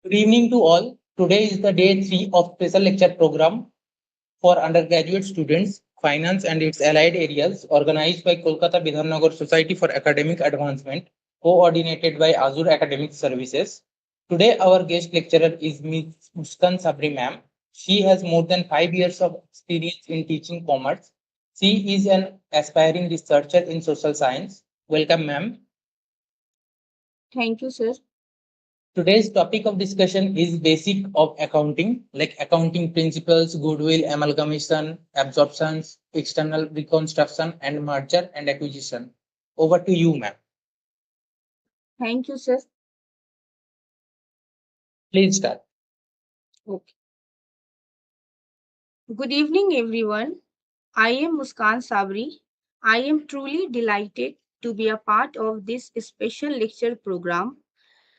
Good evening to all. Today is the day 3 of special lecture program for undergraduate students, finance and its allied areas, organized by Kolkata Bidhannagar Society for Academic Advancement, coordinated by Azure Academic Services. Today, our guest lecturer is Ms. Muskan Sabri ma'am. She has more than 5 years of experience in teaching commerce. She is an aspiring researcher in social science. Welcome, ma'am. Thank you, sir. Today's topic of discussion is basic of accounting, like accounting principles, goodwill, amalgamation, absorptions, external reconstruction, and merger and acquisition. Over to you, ma'am. Thank you, sir. Please start. Okay. Good evening, everyone. I am Muskan Sabri. I am truly delighted to be a part of this special lecture program.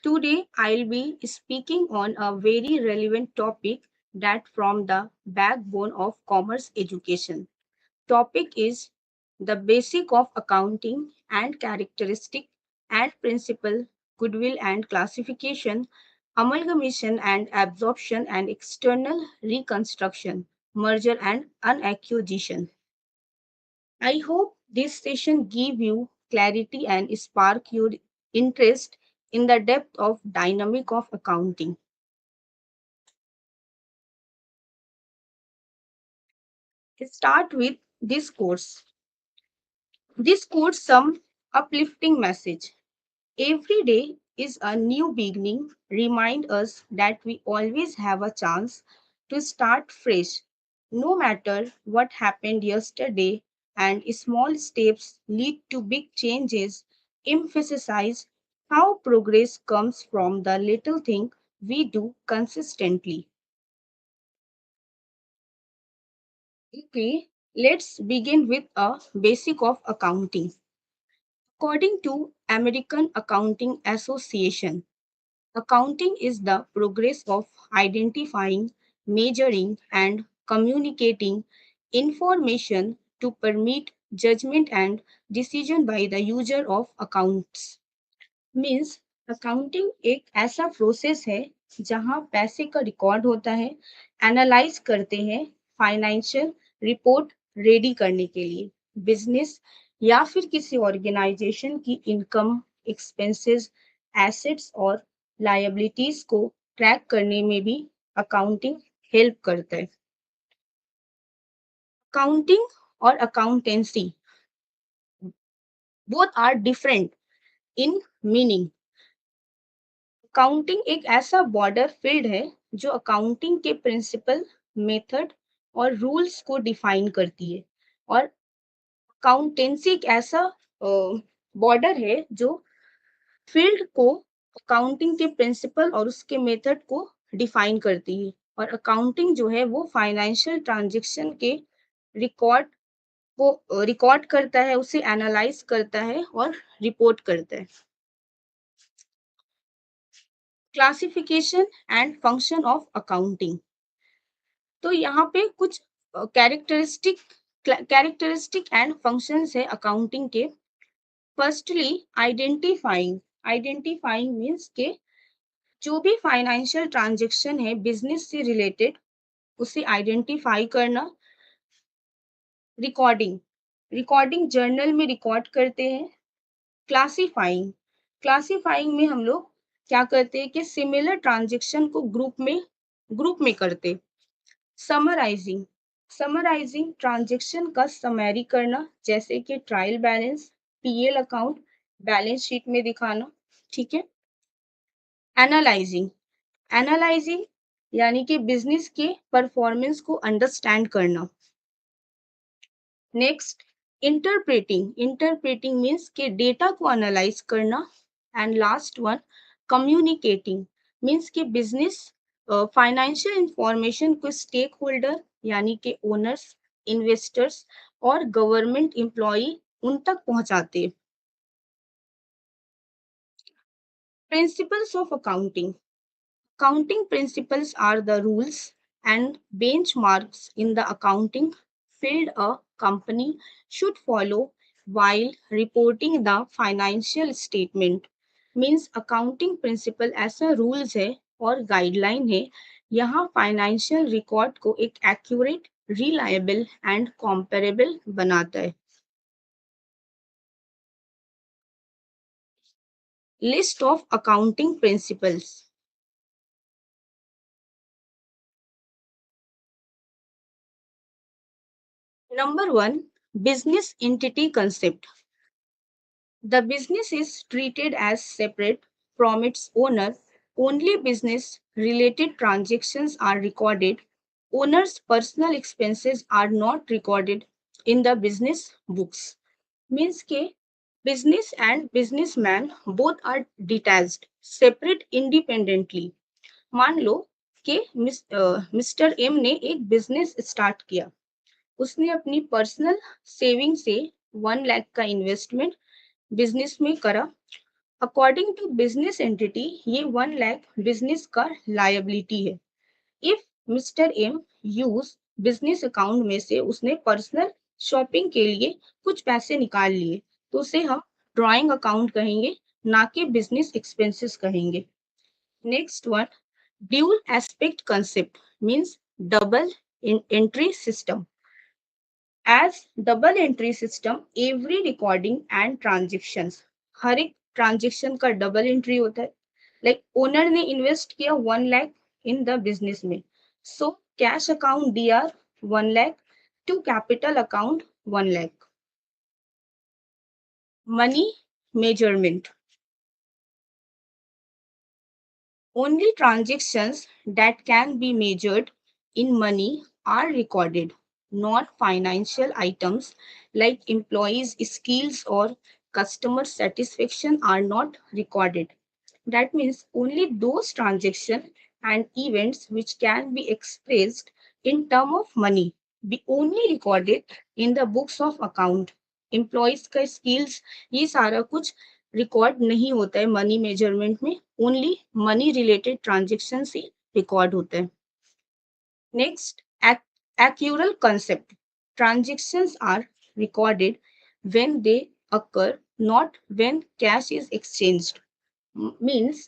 Today, I'll be speaking on a very relevant topic that from the backbone of commerce education. Topic is the basic of accounting and characteristic and principle, goodwill and classification, amalgamation and absorption and external reconstruction, merger and unacquisition. I hope this session give you clarity and spark your interest in the depth of dynamic of accounting. Start with this course. This course some uplifting message. Every day is a new beginning. Remind us that we always have a chance to start fresh, no matter what happened yesterday, and small steps lead to big changes. Emphasize how progress comes from the little thing we do consistently. Okay, let's begin with a basic of accounting. According to American Accounting Association, accounting is the progress of identifying, measuring, and communicating information to permit judgment and decision by the user of accounts. Means accounting एक ऐसा process है जहां पैसे का record होता है, analyse करते हैं फाइनेंशियल रिपोर्ट रेडी करने के लिए बिजनेस या फिर किसी ऑर्गेनाइजेशन की इनकम, एक्सपेंसेस, एसेट्स और लायबिलिटीज को ट्रैक करने में भी अकाउंटिंग हेल्प करता है. अकाउंटिंग और accountancy both are different in meaning. Accounting एक ऐसा बॉर्डर फील्ड है जो अकाउंटिंग के प्रिंसिपल, मेथड और रूल्स को डिफाइन करती है, और अकाउंटेंसी एक ऐसा बॉर्डर है जो फील्ड को अकाउंटिंग के प्रिंसिपल और उसके मेथड को डिफाइन करती है. और अकाउंटिंग जो है वो फाइनेंशियल ट्रांजैक्शन के रिकॉर्ड को रिकॉर्ड करता है, उसे एनालाइज करता है और रिपोर्ट करता है. Classification and function of accounting. तो यहाँ पे कुछ कैरेक्टरिस्टिक कैरेक्टरिस्टिक एंड फंक्शंस है अकाउंटिंग के. Firstly identifying. आइडेंटिफाइंग मीन्स के जो भी फाइनेंशियल ट्रांजैक्शन है बिजनेस से रिलेटेड उसे आइडेंटिफाई करना. रिकॉर्डिंग. रिकॉर्डिंग जर्नल में रिकॉर्ड करते हैं. क्लासिफाइंग. क्लासिफाइंग में हम लोग क्या करते हैं कि सिमिलर ट्रांजैक्शन को ग्रुप में करते. समराइजिंग. समराइजिंग ट्रांजैक्शन का समरी करना, जैसे कि trial balance, PL account balance sheet में दिखाना. ठीक है. एनालाइजिंग. एनालाइजिंग यानी कि बिजनेस के परफॉर्मेंस को अंडरस्टैंड करना. Next interpreting. इंटरप्रेटिंग मीन्स के डेटा को एनालाइज करना. And last one communicating means के बिजनेस फाइनेंशियल इंफॉर्मेशन को स्टेक होल्डर यानी कि ओनर्स, इन्वेस्टर्स और गवर्नमेंट एम्प्लॉय उन तक पहुंचाते. Principles of accounting. Accounting principles are the rules and benchmarks in the accounting field a company should follow while reporting the financial statement. Means accounting principle ऐसा rules है और guideline है। यहाँ financial record को एक एक्यूरेट, रिलायबल एंड कॉम्पेरेबल बनाता है। List of accounting principles. Number 1, business entity concept. The business is treated as separate from its owner. Only business related transactions are recorded. Owner's personal expenses are not recorded in the business books. Means ke business and businessman both are detached, separate independently. मान लो कि mister M ने एक business start किया, उसने अपनी personal saving से 1 लाख का investment business में करा। अकॉर्डिंग टू बिजनेस एंटिटी ये 1 लाख बिजनेस का लायबिलिटी है। If mister M use business account में से उसने पर्सनल शॉपिंग के लिए कुछ पैसे निकाल लिए तो उसे हम ड्राइंग अकाउंट कहेंगे, ना कि बिजनेस एक्सपेंसेस कहेंगे। Next one, dual aspect concept means double entry system. As double entry system, every recording and transactions, हर एक ट्रांजेक्शन का डबल एंट्री होता है। लाइक ओनर ने इन्वेस्ट किया 1 लाख इन द बिजनेस में, so cash account D R 1 lakh to capital account 1 lakh. Money measurement. Only transactions that can be measured in money are recorded. Not financial items like employees' skills or customer satisfaction are not recorded. That means only those transactions and events which can be expressed in term of money be only recorded in the books of account. Employees का skills ये सारा कुछ record नहीं होता है money measurement में, only money related transaction ही record होता है। Next, accrual concept. Transactions are recorded when they occur, not when cash is exchanged. Means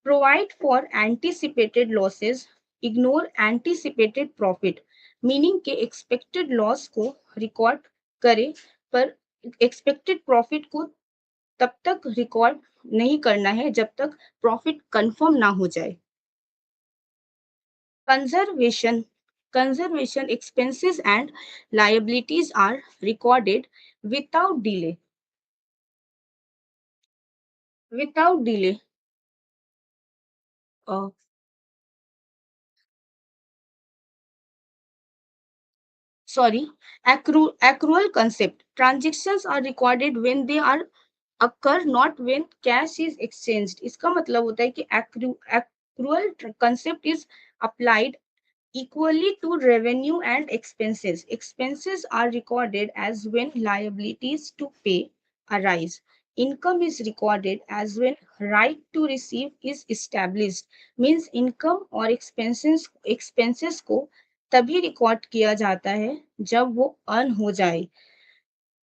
provide for anticipated losses, ignore anticipated profit. Meaning के expected loss को record करे पर expected profit को तब तक record नहीं करना है जब तक प्रॉफिट कंफर्म ना हो जाए। Conservation. Conservation expenses and liabilities are recorded without delay. Without delay. Uh, accrual concept. Transactions are recorded when they are occur, not when cash is exchanged. इसका मतलब होता है कि accrual concept is applied equally to revenue and expenses. Expenses are recorded as when liabilities to pay arise. Income is recorded as when right to receive is established. Means income और expenses को तभी record किया जाता है जब वो earn हो जाए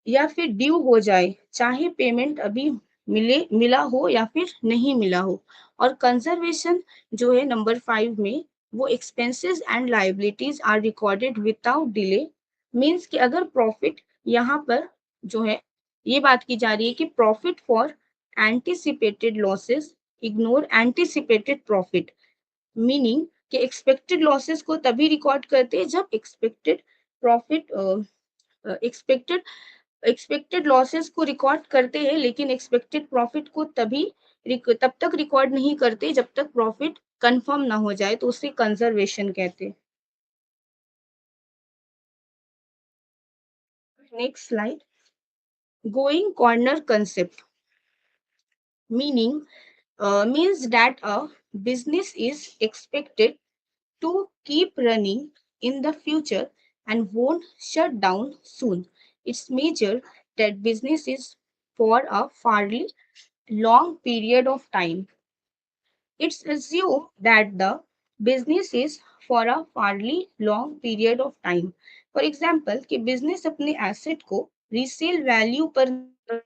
या फिर ड्यू हो जाए, चाहे पेमेंट अभी मिला हो या फिर नहीं मिला हो। और कंजर्वेशन जो है नंबर 5 में, वो expenses and liabilities are recorded without delay. Means कि अगर प्रॉफिट यहाँ पर जो है ये बात की जा रही है कि profit for anticipated losses, ignore anticipated profit. Meaning कि एक्सपेक्टेड लॉसेस को तभी रिकॉर्ड करते हैं जब एक्सपेक्टेड प्रॉफिट एक्सपेक्टेड लॉसेस को रिकॉर्ड करते हैं, लेकिन एक्सपेक्टेड प्रॉफिट को तब तक रिकॉर्ड नहीं करते जब तक प्रॉफिट कंफर्म ना हो जाए, तो उसे कंजर्वेशन कहते हैं। Next slide. Going corner concept meaning means that a business is expected to keep running in the future and won't shut down soon. It's measured that business is for a fairly long period of time. It's assumed that the business is for a fairly long period of time. For example, कि business अपने asset को resale value पर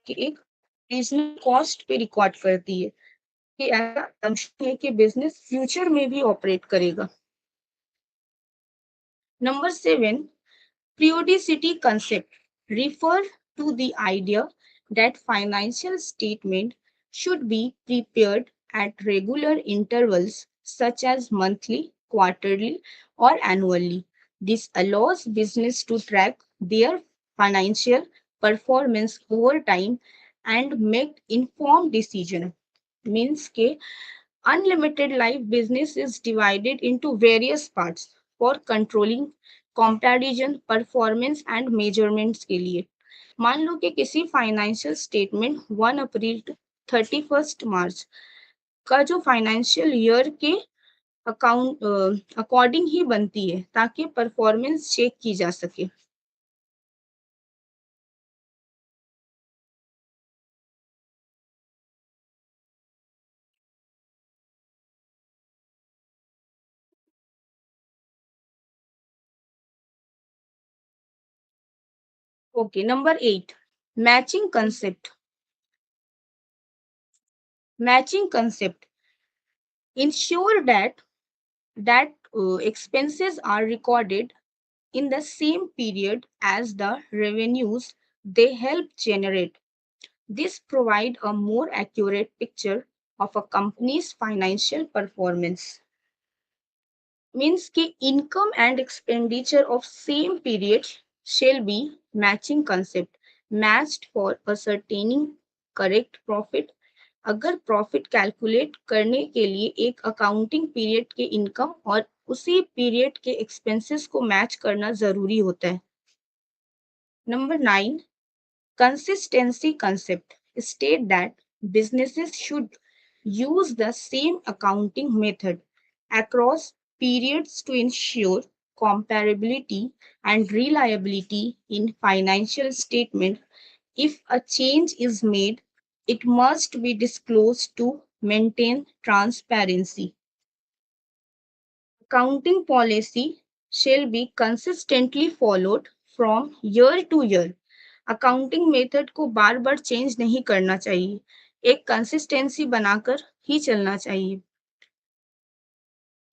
के एक regional cost पे record करती है। कि ऐसा assumption है कि business future में भी operate करेगा. Number 7, periodicity concept refer to the idea that financial statement should be prepared at regular intervals such as monthly, quarterly, or annually. This allows business to track their financial performance over time and make informed decision. Means के unlimited life business is divided into various parts for controlling comparison performance and measurements के लिए. मान लो कि किसी financial statement 1 April to 31 मार्च का जो financial year के account according ही बनती है ताकि परफॉर्मेंस चेक की जा सके. Okay, number 8, matching concept. Matching concept ensure that expenses are recorded in the same period as the revenues they help generate. This provides a more accurate picture of a company's financial performance. Means कि income and expenditure of same period shall be matching concept, matched for ascertaining correct profit. अगर profit calculate करने के लिए एक accounting period के income और उसी period के एक्सपेंसेस को मैच करना जरूरी होता है. Number 9, consistency concept state that businesses should use the same accounting method across periods to ensure comparability and reliability in financial statement. If a change is made, it must be disclosed to maintain transparency. Accounting policy shall be consistently followed from year to year. Accounting method को बार बार change नहीं करना चाहिए, एक consistency बनाकर ही चलना चाहिए.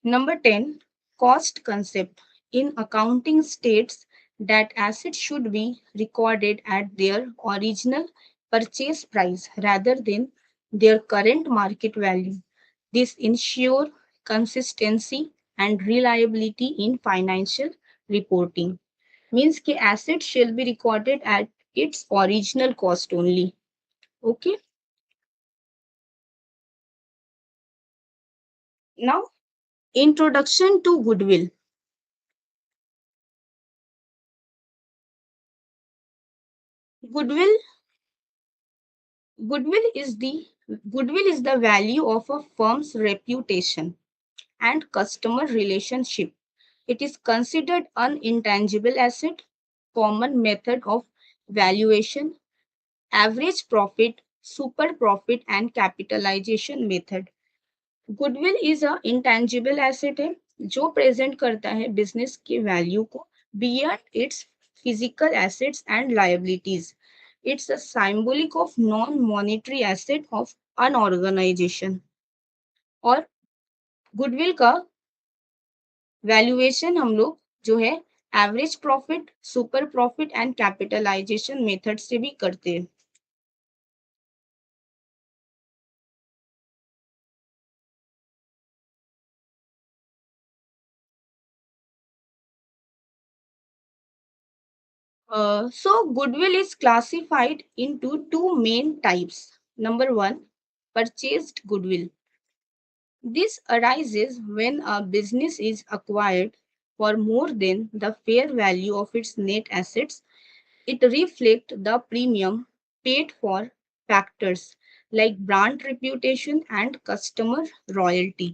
Number 10, cost concept in accounting states that assets should be recorded at their original purchase price rather than their current market value. This ensures consistency and reliability in financial reporting. Means कि asset shall be recorded at its original cost only. Okay. Now, introduction to goodwill. Goodwill Goodwill is the value of a firm's reputation and customer relationship. It is considered an intangible asset. Common method of valuation: average profit, super profit, and capitalization method. Goodwill is a intangible asset है जो present करता है business के value को beyond its physical assets and liabilities. It's a symbolic of non monetary asset of an organization. और goodwill का valuation हम लोग जो है average profit, super profit and capitalization method से भी करते हैं. So goodwill is classified into two main types. Number 1, purchased goodwill. This arises when a business is acquired for more than the fair value of its net assets. It reflects the premium paid for factors like brand reputation and customer loyalty.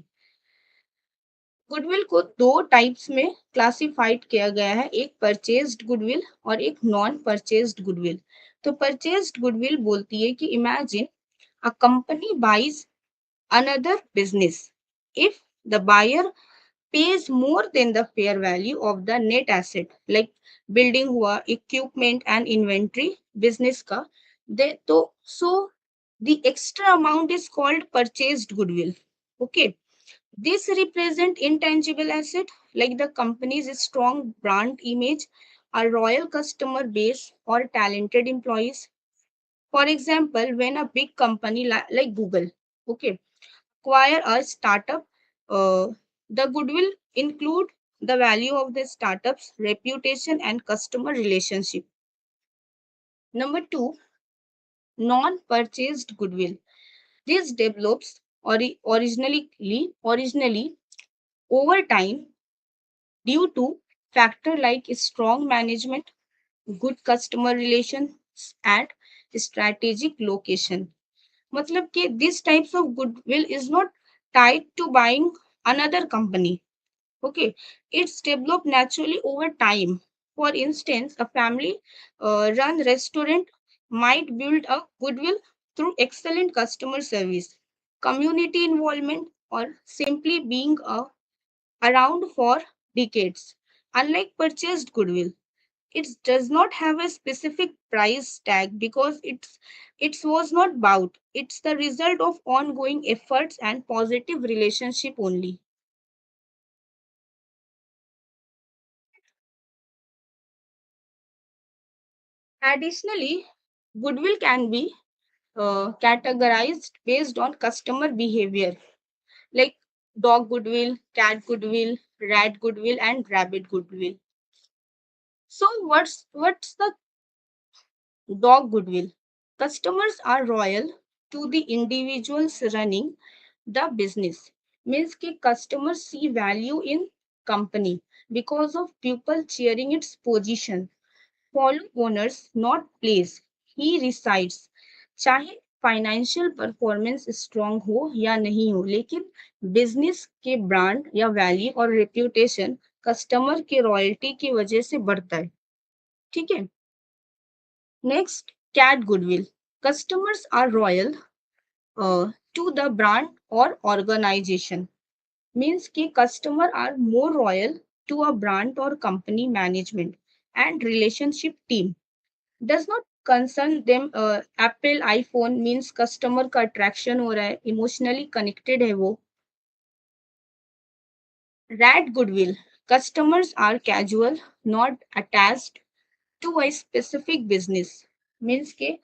Goodwill को दो types में classified किया गया है, एक purchased goodwill और एक non purchased goodwill. तो परचेज्ड गुडविल बोलती है कि imagine a company buys another business. If the buyer pays more than the fair value of the net asset like building हुआ, equipment and inventory business का, दे तो so The extra amount is called purchased goodwill. Okay. This represent intangible asset like the company's strong brand image, a royal customer base, or talented employees. For example, when a big company like Google, okay, acquire a startup, uh, the goodwill include the value of the startup's reputation and customer relationship. Number two, non-purchased goodwill. This develops originally over time due to factor like strong management, good customer relations, and strategic location. मतलब कि this types of goodwill is not tied to buying another company. Okay, it's developed naturally over time. For instance, a family run restaurant might build a goodwill through excellent customer service, community involvement, or simply being around for decades. Unlike purchased goodwill, it does not have a specific price tag because it was not bought. It's the result of ongoing efforts and positive relationship only. Additionally, goodwill can be categorized based on customer behavior, like dog goodwill, cat goodwill, rat goodwill, and rabbit goodwill. So, what's the dog goodwill? Customers are loyal to the individuals running the business. Means कि customers see value in company because of people cheering its position. Follow owners, not place. He resides. चाहे financial performance strong हो या नहीं हो, लेकिन business के brand या value और रेप्यूटेशन कस्टमर के रॉयल्टी की वजह से बढ़ता है. ठीक है. Next, cat goodwill. Customers are loyal to the brand or organization. Means कि customer are more loyal to a brand or company management and relationship team. Does not concern them. Apple iPhone means customer का attraction हो रहा है, emotionally connected है वो. Rat goodwill. Customers are casual, not attached to a specific business. Means के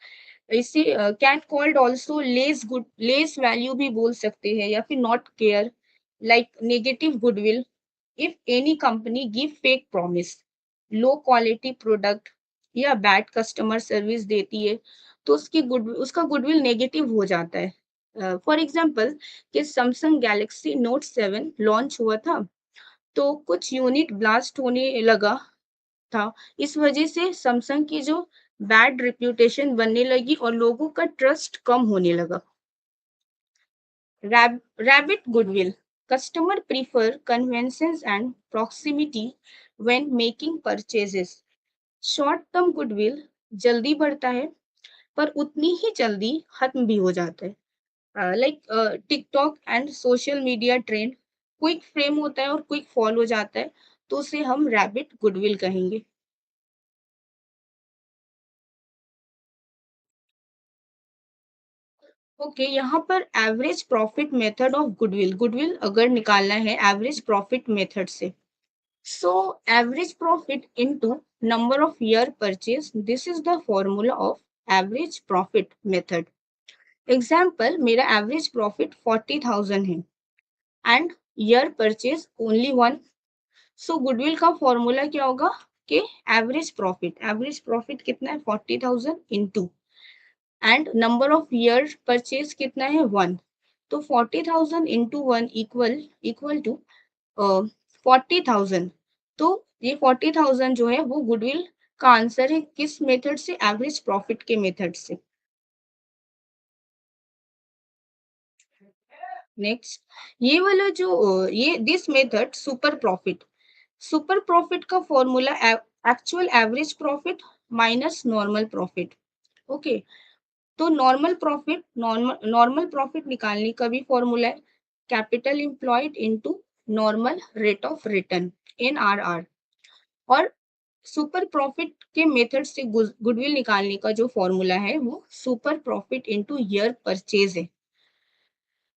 इसे can called also less value भी बोल सकते हैं या फिर not care, like negative goodwill. If any company give fake promise, low quality product या bad customer service देती है, तो उसका गुडविल नेगेटिव हो जाता है. फॉर एग्जाम्पल कि सैमसंग गैलेक्सी नोट 7 लॉन्च हुआ था, तो कुछ यूनिट ब्लास्ट होने लगा था. इस वजह से सैमसंग की जो बैड रेप्यूटेशन बनने लगी और लोगों का ट्रस्ट कम होने लगा. Rabbit goodwill. Customer prefer convenience and proximity when making purchases. Short term goodwill जल्दी बढ़ता है पर उतनी ही जल्दी खत्म भी हो जाता है. Like TikTok and social media trend quick frame होता है और क्विक फॉल हो जाता है, तो उसे हम रैबिट गुडविल कहेंगे. ओके, यहाँ पर average profit method of goodwill अगर निकालना है एवरेज प्रॉफिट मेथड से, so average profit into number of year purchase, this is the formula of average profit method. Example, मेरा एवरेज प्रॉफिट 40,000 है and year purchase only 1. So goodwill का formula क्या होगा कि एवरेज प्रॉफिट कितना है 40,000 into and number of year purchase कितना है 1. तो 40,000 इंटू 1 इक्वल टू 40,000. तो ये 40,000 जो है वो गुडविल का आंसर है. किस मेथड से? एवरेज प्रॉफिट के मेथड से. नेक्स्ट, ये वाला जो ये दिस मेथड सुपर प्रॉफिट का formula actual average profit minus normal profit. Okay, तो नॉर्मल प्रॉफिट निकालने का भी फॉर्मूला है capital employed into normal rate of return, NRR. और सुपर प्रॉफिट के मेथड से गुडविल निकालने का जो फॉर्मूला है वो super profit into year purchase है।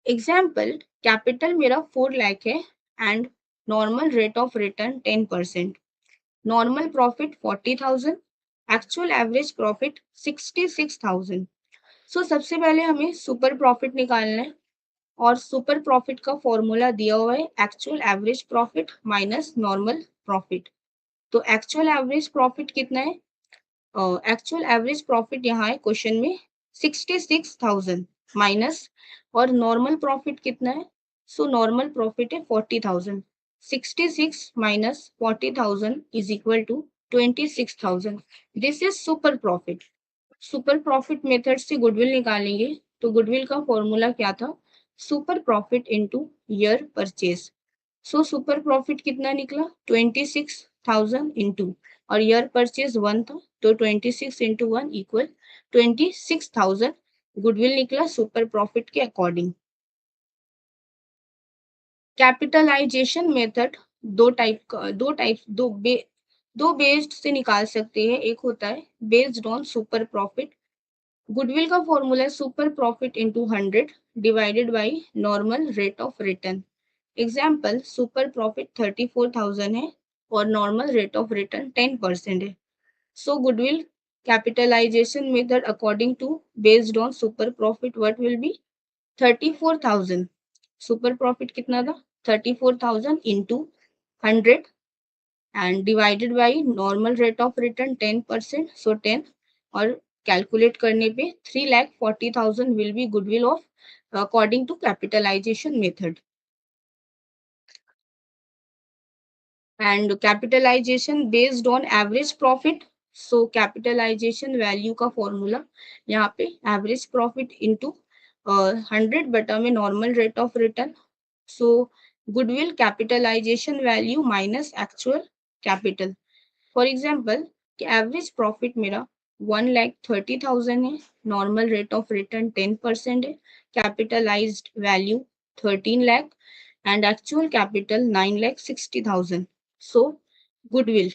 एग्जाम्पल, कैपिटल मेरा 4 लाख है and normal rate of return 10%, normal profit 40,000, actual average profit 66,000। सो सबसे पहले हमें सुपर प्रॉफिट निकालना है और सुपर प्रॉफिट का फॉर्मूला दिया हुआ है actual average profit minus normal profit. तो एक्चुअल एवरेज प्रॉफिट कितना है? एक्चुअल एवरेज प्रॉफिट यहाँ है क्वेश्चन में 66,000 माइनस, और नॉर्मल प्रॉफिट कितना है? सो नॉर्मल प्रॉफिट है 40,000। 66 minus 40,000 is equal to 26,000। This is super profit. Super profit method से गुडविल निकालेंगे तो गुडविल का फॉर्मूला क्या था? Super profit into year purchase. So super profit कितना निकला? 26,000 इंटू, और ईयर परचेज 1 था तो 26 इंटू 1 इक्वल 26,000 गुडविल निकला सुपर प्रॉफिट के अकॉर्डिंग। कैपिटलाइजेशन मेथड दो बेस्ड से निकाल सकते हैं। एक होता है based on super profit. Goodwill का फॉर्मूला है super profit into 100 divided by normal rate of return. Example, super profit 34,000 है और नॉर्मल रेट ऑफ रिटर्न 10% है। So goodwill capitalisation method according to based on super profit what will be 34,000। Super profit कितना था? 34,000 into 100 and divided by normal rate of return 10%, so 10, और calculate करने पे 3,40,000 will be goodwill of according to capitalisation method. And capitalisation based on average profit. So capitalisation value का formula यहाँ पे average profit into 100 बटा में normal rate of return. So goodwill capitalisation value minus actual capital. For example, average profit मेरा 1,30,000 है, normal rate of return 10% है, capitalised value 13 lakh and actual capital 9,60,000। So goodwill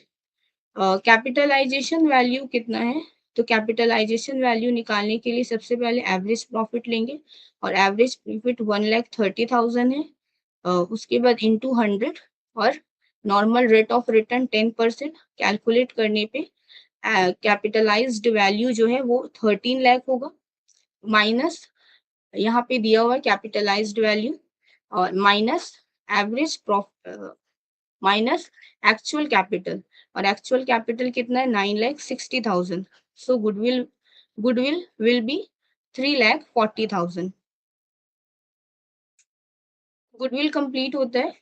capitalisation value कितना है? तो capitalisation value निकालने के लिए सबसे पहले एवरेज प्रॉफिट लेंगे और एवरेज प्रॉफिट 1,30,000 है, उसके बाद इंटू 100 और normal rate of return 10%, calculate करने पे कैपिटलाइज्ड वैल्यू जो है वो 13 लाख होगा, माइनस यहाँ पे दिया हुआ है कैपिटलाइज्ड वैल्यू, और minus average profit minus actual capital, और एक्चुअल कैपिटल कितना है? 9,60,000। So goodwill will be 3,40,000। Goodwill complete होता है।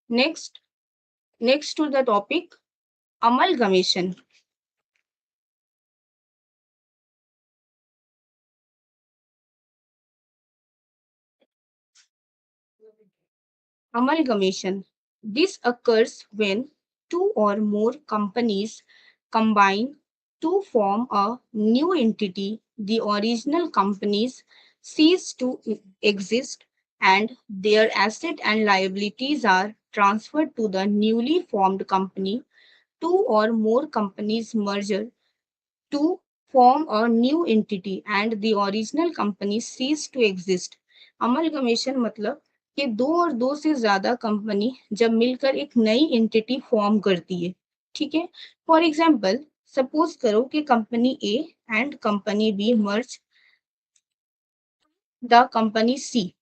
Next to the topic amalgamation. Amalgamation. This occurs when two or more companies combine to form a new entity. The original companies cease to exist and their assets and liabilities are transferred to the newly formed company. Two or more companies merge to form a new entity and the original company cease to exist. Amalgamation मतलब कि दो और दो से ज्यादा company जब मिलकर एक नई एंटिटी फॉर्म करती है, ठीक है। फॉर एग्जाम्पल, सपोज करो कि company A and company B merge the company C,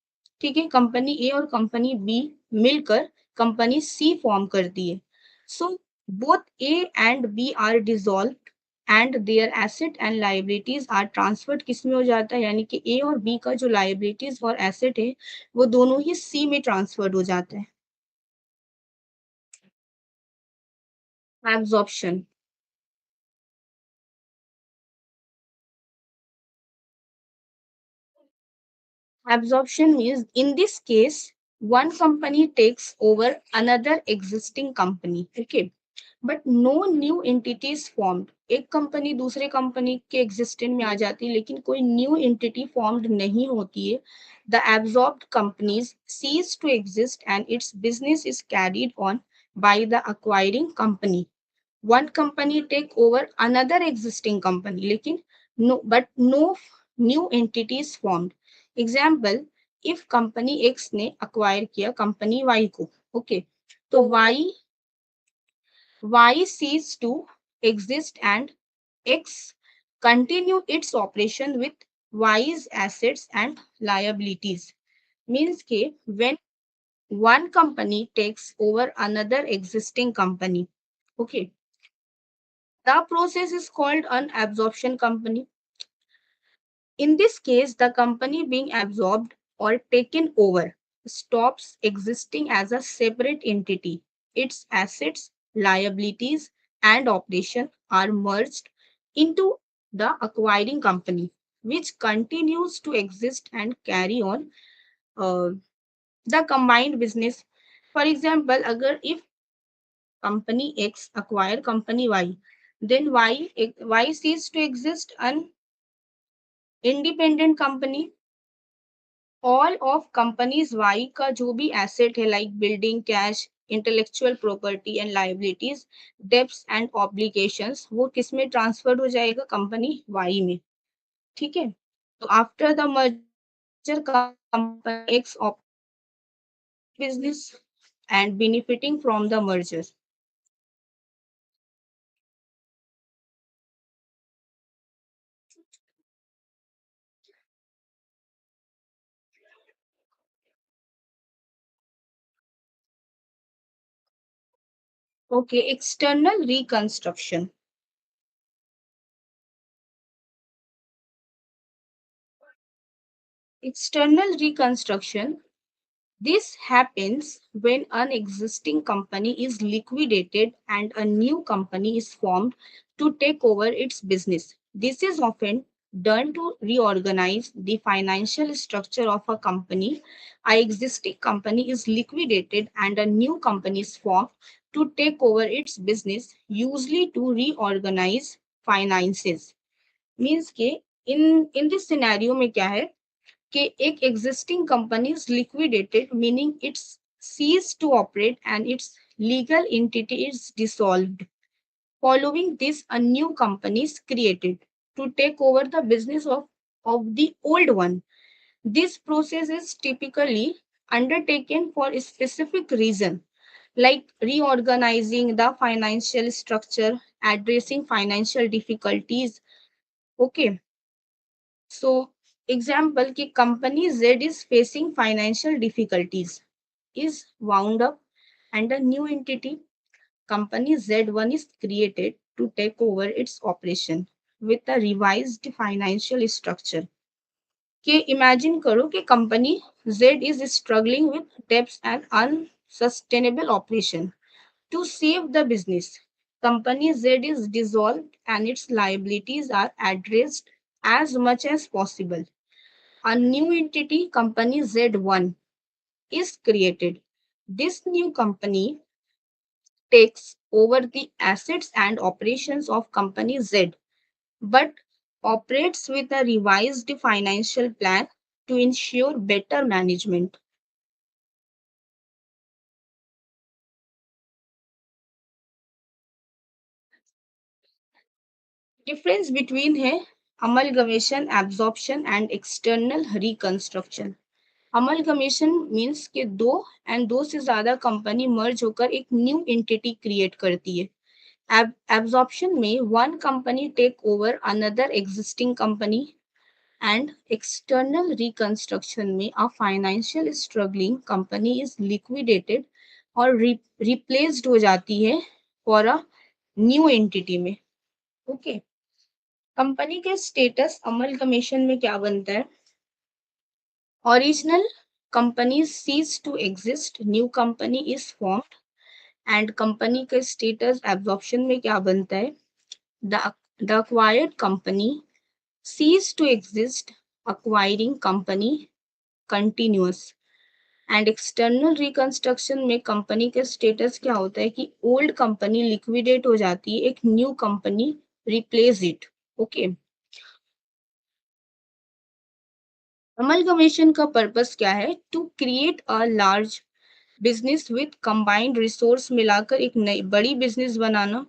ठीक है। कंपनी ए और कंपनी बी मिलकर कंपनी सी फॉर्म करती है। So both A and B are dissolve and their asset and liabilities are transferred किस में हो जाता है, यानी कि ए और बी का जो लाइबिलिटीज और एसेट है वो दोनों ही सी में ट्रांसफर्ड हो जाता है। Absorption. Absorption means in this case, one company takes over another existing company. Okay. But no new entity is formed. एक कंपनी दूसरे कंपनी के एग्जिस्टेंस में आ जाती है लेकिन कोई न्यू एंटिटी फॉर्म्ड नहीं होती है। The absorbed companies cease to exist and its business is carried on by the acquiring company. one company take over another existing company, लेकिन no new entity is formed. Example, if company X ने acquire किया company Y को, okay, तो Y cease to exist and X continue its operation with Y's assets and liabilities. Means के when one company takes over another existing company, okay, the process is called an absorption company. In this case, the company being absorbed or taken over stops existing as a separate entity. Its assets, liabilities, and operation are merged into the acquiring company, which continues to exist and carry on uh, the combined business. For example, agar if company X acquire company Y, then Y cease to exist an independent company. All of companies Y का जो भी asset है like building, cash, intellectual property and liabilities, debts and obligations वो किस में transferred हो जाएगा company Y में. ठीक है. तो after the merger company X business and benefiting from the merger. Okay, external reconstruction. External reconstruction. This happens when an existing company is liquidated and a new company is formed to take over its business. This is often done to reorganize the financial structure of a company. An existing company is liquidated and a new company is formed to take over its business, usually to reorganize finances. Means के in this scenario में क्या है कि एक existing company is liquidated, meaning it's ceased to operate and its legal entity is dissolved. Following this, a new company is created to take over the business of the old one. This process is typically undertaken for a specific reason, like reorganizing the financial structure, addressing financial difficulties. Okay, so, example कि company Z is facing financial difficulties, is wound up and a new entity, company Z1 is created to take over its operation with a revised financial structure. कि imagine करो कि company Z is struggling with debts and unsustainable operation. To save the business, company Z is dissolved and its liabilities are addressed as much as possible. A new entity, company Z1, is created. This new company takes over the assets and operations of company Z, but operates with a revised financial plan to ensure better management. Difference between है amalgamation, absorption and external reconstruction. Amalgamation means कि दो and दो से ज्यादा company merge होकर एक new entity create करती है. एब्जॉर्प्शन में one company take over another existing company and external reconstruction में a financial struggling company is liquidated और रिप्लेस्ड हो जाती है फॉर अ न्यू एंटिटी में. ओके, कंपनी के स्टेटस अमलगमेशन में क्या बनता है? Original companies cease to exist, new company is formed and company का status absorption में क्या बनता है? The acquired company cease to exist, acquiring company continuous. And external reconstruction में कंपनी का स्टेटस क्या होता है कि ओल्ड कंपनी लिक्विडेट हो जाती है, एक new company replace it. Okay, amalgamation का पर्पस क्या है? To create a large business with combined resource मिलाकर एक नई बड़ी बिजनेस बनाना.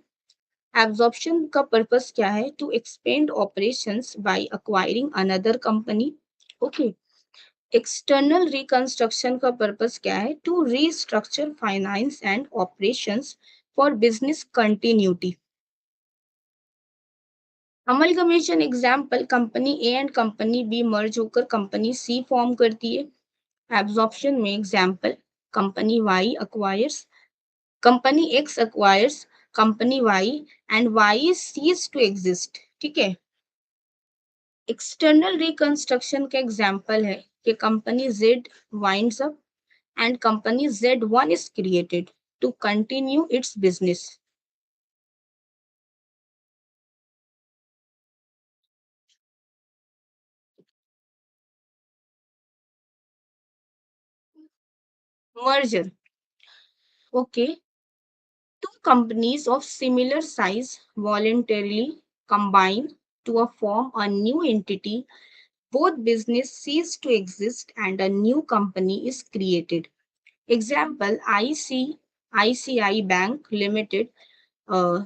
एब्जॉर्प्शन का पर्पस क्या है? To expand operations by acquiring another company. Okay. External reconstruction का पर्पस क्या है? To restructure finance and operations for business continuity. Amalgamation example, company A and company B merge होकर कंपनी सी फॉर्म करती है। Absorption में example, company Y acquires, company X acquires company Y and Y ceases to exist. ठीक है। External reconstruction का example है कि company Z winds up and company Z one is created to continue its business. Merger. Okay. Two companies of similar size voluntarily combine to form a new entity. Both business cease to exist and a new company is created. Example, ICICI Bank Limited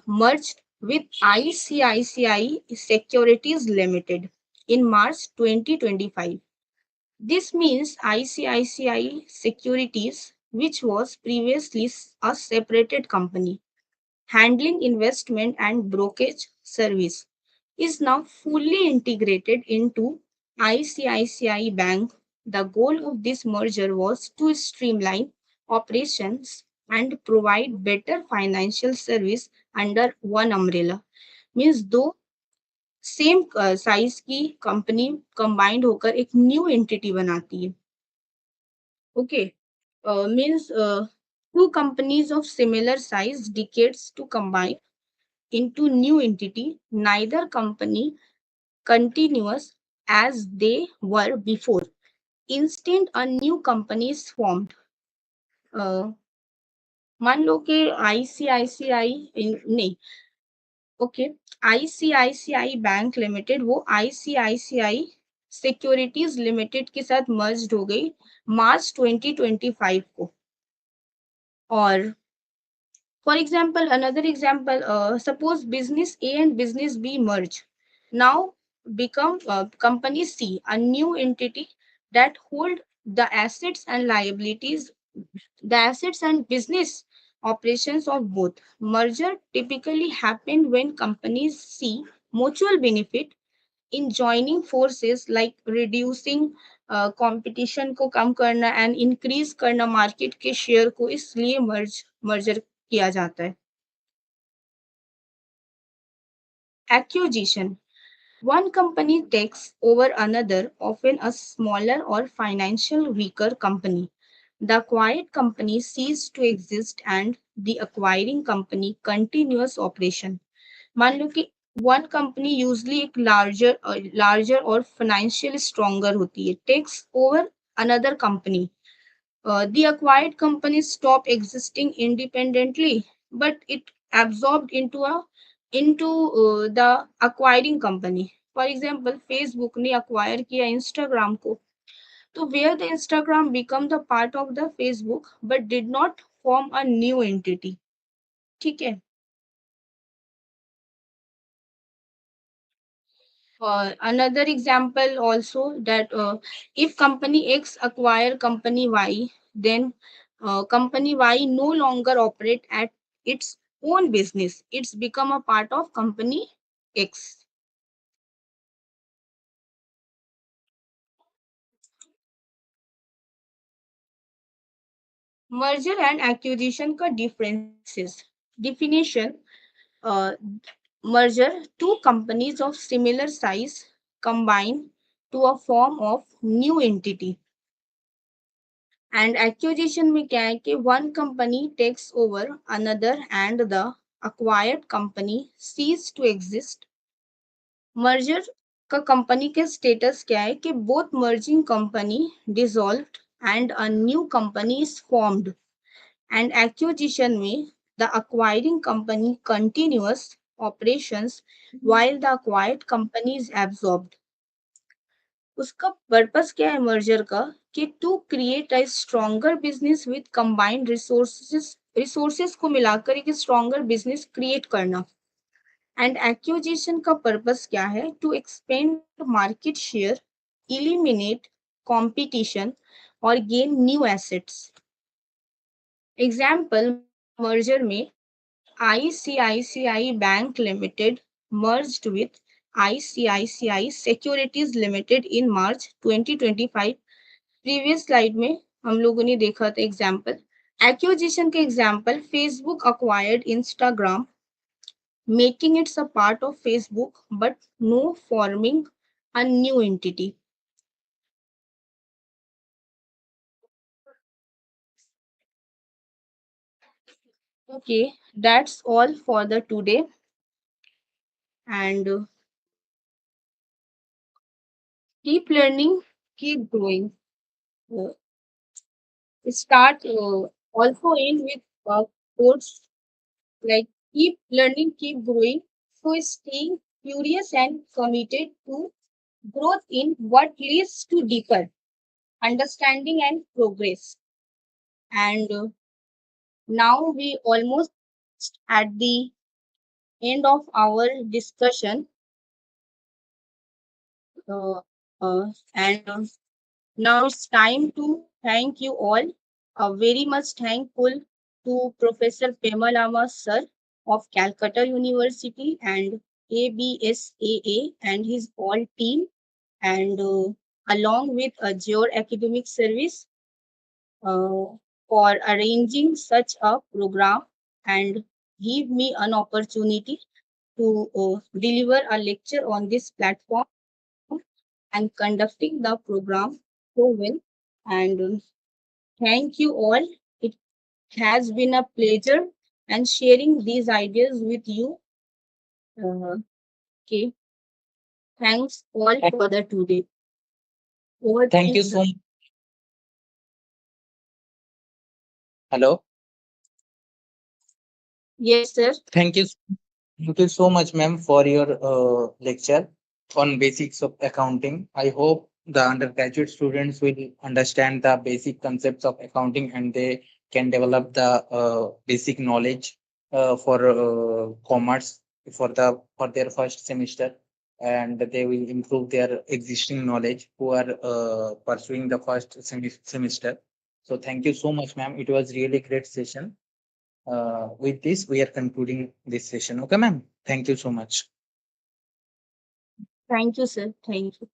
merged with ICICI Securities Limited in March 2025. This means ICICI Securities, which was previously a separated company handling investment and brokerage service, is now fully integrated into ICICI Bank. The goal of this merger was to streamline operations and provide better financial service under one umbrella. Means दो same size की company combined होकर एक new entity बनाती है। Okay. Means two companies of similar size decades to combine into new entity, neither company continuous as they were before. Instead, a new company is formed. Uh, मान लो कि ICICI नहीं, okay, ICICI bank limited वो ICICI securities limited के साथ मर्ज हो गई मार्च 2025 को। और for example, another example, suppose business A and business B merge. Now become company C, a new entity that hold the assets and liabilities, the assets and business operations of both. Merger typically happen when companies see mutual benefit in joining forces like reducing competition को कम करना and increase करना market के share को, इसलिए merger किया जाता है। Acquisition. One company takes over another, often a smaller or financial weaker company. The acquired company ceases to exist and the acquiring company continues operation. मान लो कि one company usually एक larger और financially stronger होती है, takes over another company. The acquired company stopped existing independently, but it absorbed into the acquiring company. For example, Facebook ने acquire किया Instagram को, तो where the Instagram become the part of the Facebook but did not form a new entity. ठीक है। Another example also that if company X acquire company Y, then company Y no longer operate at its own business. It's become a part of company X. Merger and acquisition का differences. Definition. uh, Merger, two companies of similar size combine to a form of new entity. And acquisition में क्या है कि one company takes over another and the acquired company cease to exist. Merger का company के status क्या है कि both merging company dissolved and a new company is formed. And acquisition में the acquiring company continues operations while the acquired company is absorbed. उसका purpose क्या है merger का कि to create a stronger business with combined resources को मिलाकर एक stronger business create करना। एंड एक्विजिशन का पर्पस क्या है? To expand market share, eliminate competition और gain new assets. Example merger में ICICI Bank Limited merged with ICICI Securities Limited in March 2025. Previous slide में हम लोगों ने देखा था एग्जाम्पल. एक्विजिशन के example Facebook acquired Instagram, making it a part of Facebook but no forming a new entity. Okay, that's all for the today. And keep learning, keep growing. Uh, Start also in with quotes like keep learning, keep growing. So staying curious and committed to growth in what leads to deeper understanding and progress. And now we almost at the end of our discussion. Uh, and Now it's time to thank you all. Very much thankful to Professor Pemalama Sir of Calcutta University and ABSAA and his all team, and along with Azure Academic Service uh, for arranging such a program and give me an opportunity to deliver a lecture on this platform and conducting the program so well. And thank you all. It has been a pleasure and sharing these ideas with you. Okay. Thanks all for the today. Over to Thank you, you sir. so much. Hello. Yes, sir. Thank you so much, ma'am, for your lecture on basics of accounting. I hope the undergraduate students will understand the basic concepts of accounting and they can develop the basic knowledge for commerce for their first semester, and they will improve their existing knowledge who are pursuing the first semester. So thank you so much, ma'am. It was really great session. With this, we are concluding this session. Okay, ma'am. Thank you so much. Thank you, sir. Thank you.